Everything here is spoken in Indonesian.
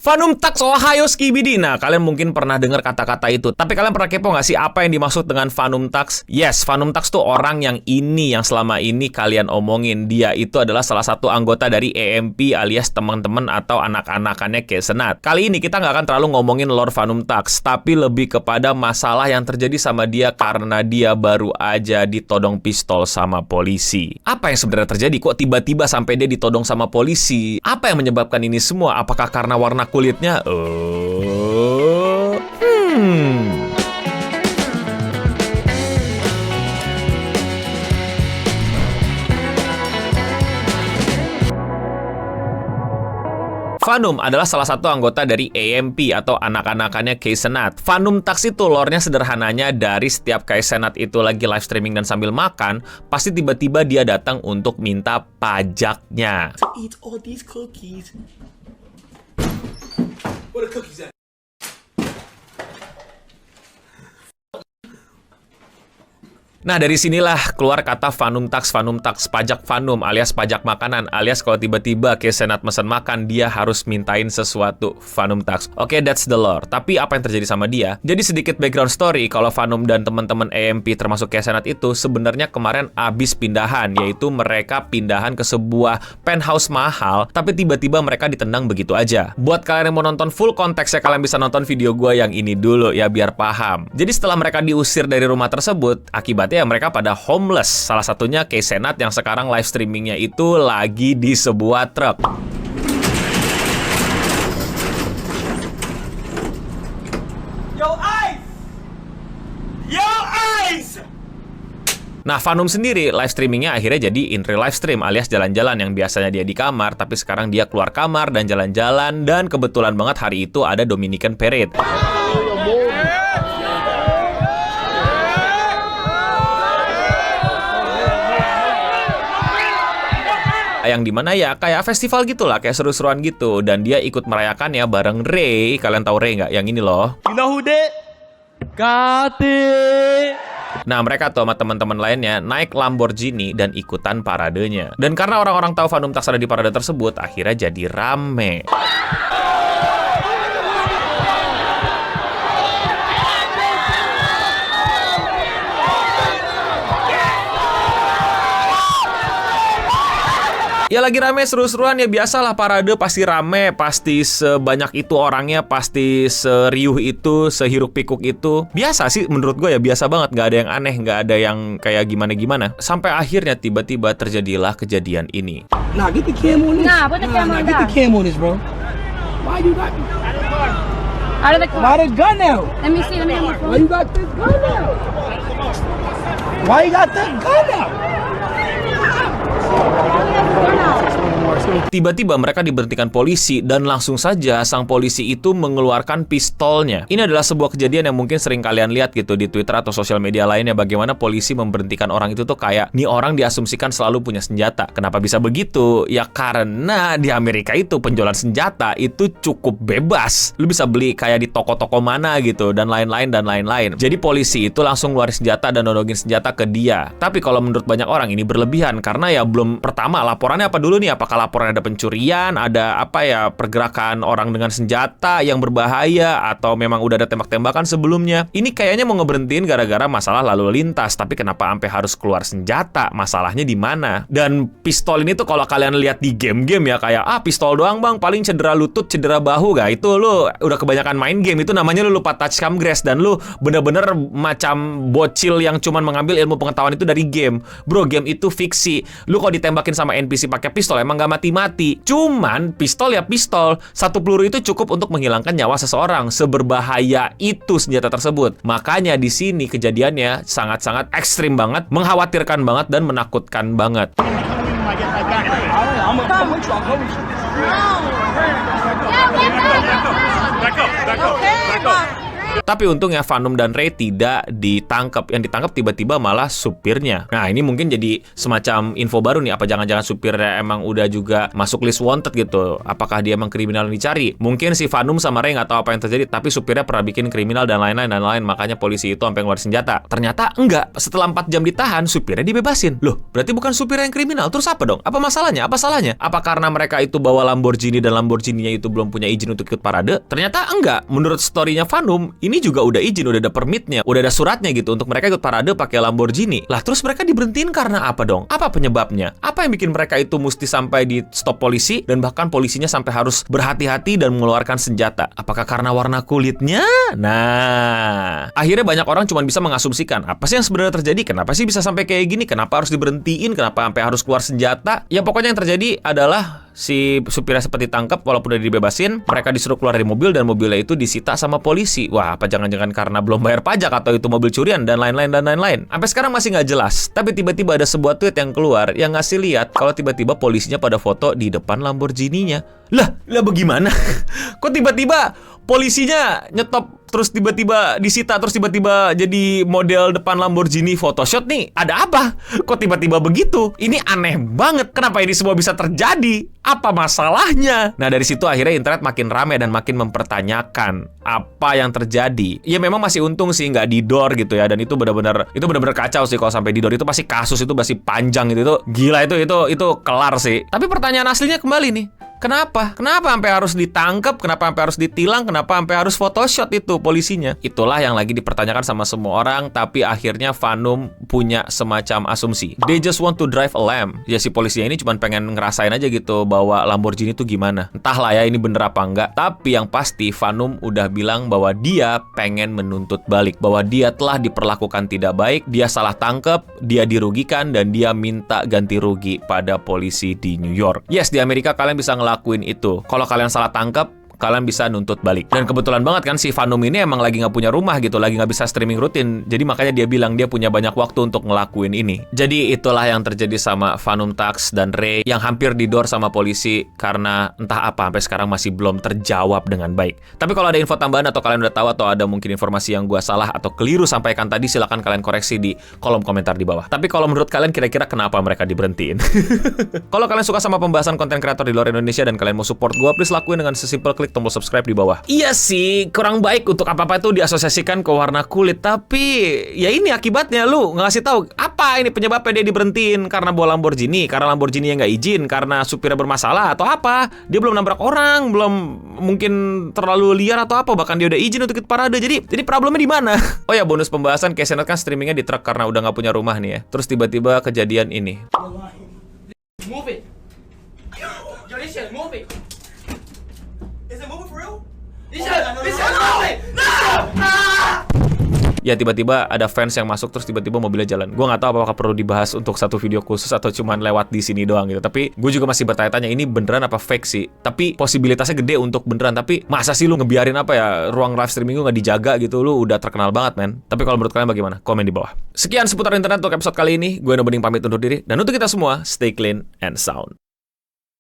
Fanum Tax Ohio Skibidi. Nah, kalian mungkin pernah dengar kata-kata itu. Tapi kalian pernah kepo nggak sih apa yang dimaksud dengan Fanum Tax? Yes, Fanum Tax tuh orang yang selama ini kalian omongin. Dia itu adalah salah satu anggota dari EMP alias teman-teman atau anak-anakannya ke Senat. Kali ini kita nggak akan terlalu ngomongin Lord Fanum Tax, tapi lebih kepada masalah yang terjadi sama dia karena dia baru aja ditodong pistol sama polisi. Apa yang sebenarnya terjadi? Kok tiba-tiba sampai dia ditodong sama polisi? Apa yang menyebabkan ini semua? Apakah karena warna kulitnya? Fanum adalah salah satu anggota dari EMP atau anak-anakannya Kay Cenat. Fanum Tax itu lore-nya sederhananya dari setiap Kay Cenat itu lagi live streaming dan sambil makan, pasti tiba-tiba dia datang untuk minta pajaknya. Eat all these cookies. Where the cookies at? Nah, dari sinilah keluar kata Fanum Tax, pajak Fanum alias pajak makanan, alias kalau tiba-tiba Kay Cenat mesen makan, dia harus mintain sesuatu, Fanum Tax. Oke, that's the lore. Tapi apa yang terjadi sama dia? Jadi sedikit background story, kalau Fanum dan teman-teman EMP termasuk Kay Cenat itu sebenarnya kemarin abis pindahan, yaitu mereka pindahan ke sebuah penthouse mahal, tapi tiba-tiba mereka ditendang begitu aja. Buat kalian yang mau nonton full konteksnya, kalian bisa nonton video gue yang ini dulu ya, biar paham. Jadi setelah mereka diusir dari rumah tersebut, akibatnya ya mereka pada homeless. Salah satunya Kay Cenat yang sekarang live streamingnya itu lagi di sebuah truk. Yo, Ice! Yo, Ice! Nah, Fanum sendiri live streamingnya akhirnya jadi in real live stream alias jalan-jalan, yang biasanya dia di kamar, tapi sekarang dia keluar kamar dan jalan-jalan, dan kebetulan banget hari itu ada Dominican Parade. Yang dimana ya kayak festival gitulah, kayak seru-seruan gitu, dan dia ikut merayakan ya bareng Ray. Kalian tahu Ray nggak? Yang ini loh. You know who that? Kate. Nah, mereka tuh sama teman-teman lainnya naik Lamborghini dan ikutan paradenya. Dan karena orang-orang tahu Fanum Tax ada di parade tersebut, akhirnya jadi rame. Ya lagi rame seru-seruan ya, biasalah parade pasti rame, pasti sebanyak itu orangnya, pasti seriuh itu, sehiruk pikuk itu. Biasa sih menurut gue ya, biasa banget, nggak ada yang aneh, nggak ada yang kayak gimana-gimana. Sampai akhirnya tiba-tiba terjadilah kejadian ini. Nah, get the cam on this. Nah, put the cam on get that. the cam on this, bro. Why you got Out of the car. Why the gun now? Let me see. Let me see my Why phone. you got this gun now? Why you got that gun now? Tiba-tiba mereka diberhentikan polisi dan langsung saja sang polisi itu mengeluarkan pistolnya. Ini adalah sebuah kejadian yang mungkin sering kalian lihat gitu di Twitter atau sosial media lainnya, bagaimana polisi memberhentikan orang itu tuh kayak nih orang diasumsikan selalu punya senjata. Kenapa bisa begitu? Ya karena di Amerika itu penjualan senjata itu cukup bebas. Lu bisa beli kayak di toko-toko mana gitu dan lain-lain dan lain-lain. Jadi polisi itu langsung ngeluarin senjata dan nodongin senjata ke dia. Tapi kalau menurut banyak orang ini berlebihan karena ya belum, pertama laporannya apa dulu nih? Apakah laporan ada pencurian, ada apa ya, pergerakan orang dengan senjata yang berbahaya, atau memang udah ada tembak-tembakan sebelumnya? Ini kayaknya mau ngeberhentiin gara-gara masalah lalu lintas, tapi kenapa sampai harus keluar senjata? Masalahnya di mana? Dan pistol ini tuh kalau kalian lihat di game-game ya kayak pistol doang bang, paling cedera lutut, cedera bahu, gak? Itu lu udah kebanyakan main game, itu namanya lu lupa touch cam grass, dan lu bener-bener macam bocil yang cuman mengambil ilmu pengetahuan itu dari game. Bro, game itu fiksi. Lu kalau ditembakin sama NPC pakai pistol emang gak mati-mati. Cuman pistol ya pistol, satu peluru itu cukup untuk menghilangkan nyawa seseorang. Seberbahaya itu senjata tersebut. Makanya di sini kejadiannya sangat-sangat ekstrim banget, mengkhawatirkan banget dan menakutkan banget. Tapi untungnya Vanum dan Ray tidak ditangkap. Yang ditangkap tiba-tiba malah supirnya. Nah, ini mungkin jadi semacam info baru nih. Apa jangan-jangan supirnya emang udah juga masuk list wanted gitu? Apakah dia emang kriminal yang dicari? Mungkin si Vanum sama Ray nggak tahu apa yang terjadi, tapi supirnya pernah bikin kriminal dan lain-lain. Makanya polisi itu sampai ngeluarin senjata. Ternyata enggak. Setelah 4 jam ditahan, supirnya dibebasin. Loh, berarti bukan supirnya yang kriminal. Terus apa dong? Apa masalahnya? Apa salahnya? Apa karena mereka itu bawa Lamborghini dan Lamborghini-nya itu belum punya izin untuk ikut parade? Ternyata enggak. Menurut story-nya Vanum, ini juga udah izin, udah ada permitnya, udah ada suratnya gitu untuk mereka ikut parade pakai Lamborghini. Lah terus mereka diberhentiin karena apa dong? Apa penyebabnya? Apa yang bikin mereka itu mesti sampai di stop polisi dan bahkan polisinya sampai harus berhati-hati dan mengeluarkan senjata? Apakah karena warna kulitnya? Nah, akhirnya banyak orang cuma bisa mengasumsikan apa sih yang sebenarnya terjadi? Kenapa sih bisa sampai kayak gini? Kenapa harus diberhentiin? Kenapa sampai harus keluar senjata? Ya pokoknya yang terjadi adalah si supirnya seperti tangkap walaupun udah dibebasin, mereka disuruh keluar dari mobil dan mobilnya itu disita sama polisi. Wah, apa jangan-jangan karena belum bayar pajak atau itu mobil curian dan lain-lain. Sampai sekarang masih nggak jelas. Tapi tiba-tiba ada sebuah tweet yang keluar yang ngasih lihat kalau tiba-tiba polisinya pada foto di depan Lamborghini-nya. Lah bagaimana? Kok tiba-tiba polisinya nyetop terus tiba-tiba disita, terus tiba-tiba jadi model depan Lamborghini Photoshop nih? Ada apa? Kok tiba-tiba begitu? Ini aneh banget. Kenapa ini semua bisa terjadi? Apa masalahnya? Nah, dari situ akhirnya internet makin ramai dan makin mempertanyakan apa yang terjadi. Ya memang masih untung sih nggak didor gitu ya, dan itu benar-benar kacau sih kalau sampai didor. Itu pasti kasus itu masih panjang gitu. Itu gila, itu kelar sih. Tapi pertanyaan aslinya kembali nih. Kenapa? Kenapa sampai harus ditangkap? Kenapa sampai harus ditilang? Kenapa sampai harus photoshop itu polisinya? Itulah yang lagi dipertanyakan sama semua orang, tapi akhirnya Vanum punya semacam asumsi. They just want to drive a lamb. Ya si polisinya ini cuma pengen ngerasain aja gitu bahwa Lamborghini itu gimana. Entahlah ya ini bener apa enggak. Tapi yang pasti Vanum udah bilang bahwa dia pengen menuntut balik. Bahwa dia telah diperlakukan tidak baik, dia salah tangkap, dia dirugikan, dan dia minta ganti rugi pada polisi di New York. Yes, di Amerika kalian bisa ngelakuin itu. Kalau kalian salah tangkap, kalian bisa nuntut balik. Dan kebetulan banget kan si Vanum ini emang lagi nggak punya rumah gitu, lagi nggak bisa streaming rutin. Jadi makanya dia bilang dia punya banyak waktu untuk ngelakuin ini. Jadi itulah yang terjadi sama Vanum Tax dan Ray yang hampir didor sama polisi karena entah apa sampai sekarang masih belum terjawab dengan baik. Tapi kalau ada info tambahan atau kalian udah tahu atau ada mungkin informasi yang gua salah atau keliru sampaikan tadi, silakan kalian koreksi di kolom komentar di bawah. Tapi kalau menurut kalian kira-kira kenapa mereka diberhentiin? Kalau kalian suka sama pembahasan konten kreator di luar Indonesia dan kalian mau support gua, please lakuin dengan sesimpel klik tombol subscribe di bawah. Iya sih, kurang baik untuk apa-apa itu diasosiasikan ke warna kulit, tapi ya ini akibatnya, lu ngasih tahu apa ini penyebabnya dia diberhentiin karena bawa Lamborghini, karena Lamborghini yang nggak izin, karena supirnya bermasalah atau apa? Dia belum nabrak orang, belum mungkin terlalu liar atau apa, bahkan dia udah izin untuk ikut parade. Jadi problemnya di mana? Oh ya, bonus pembahasan, Kesenet kan streamingnya di truk karena udah nggak punya rumah nih ya. Terus tiba-tiba kejadian ini. Move it. Yo, this shit, move it. Is it moving for real? This shit moving! No! Ah! Ya tiba-tiba ada fans yang masuk terus tiba-tiba mobilnya jalan. Gue nggak tahu apakah perlu dibahas untuk satu video khusus atau cuman lewat di sini doang gitu. Tapi gue juga masih bertanya-tanya ini beneran apa fake sih. Tapi posibilitasnya gede untuk beneran. Tapi masa sih lu ngebiarin apa ya ruang live streaming lu nggak dijaga gitu? Lu udah terkenal banget men. Tapi kalau menurut kalian bagaimana? Komen di bawah. Sekian seputar internet untuk episode kali ini. Gue Bening pamit undur diri. Dan untuk kita semua, stay clean and sound.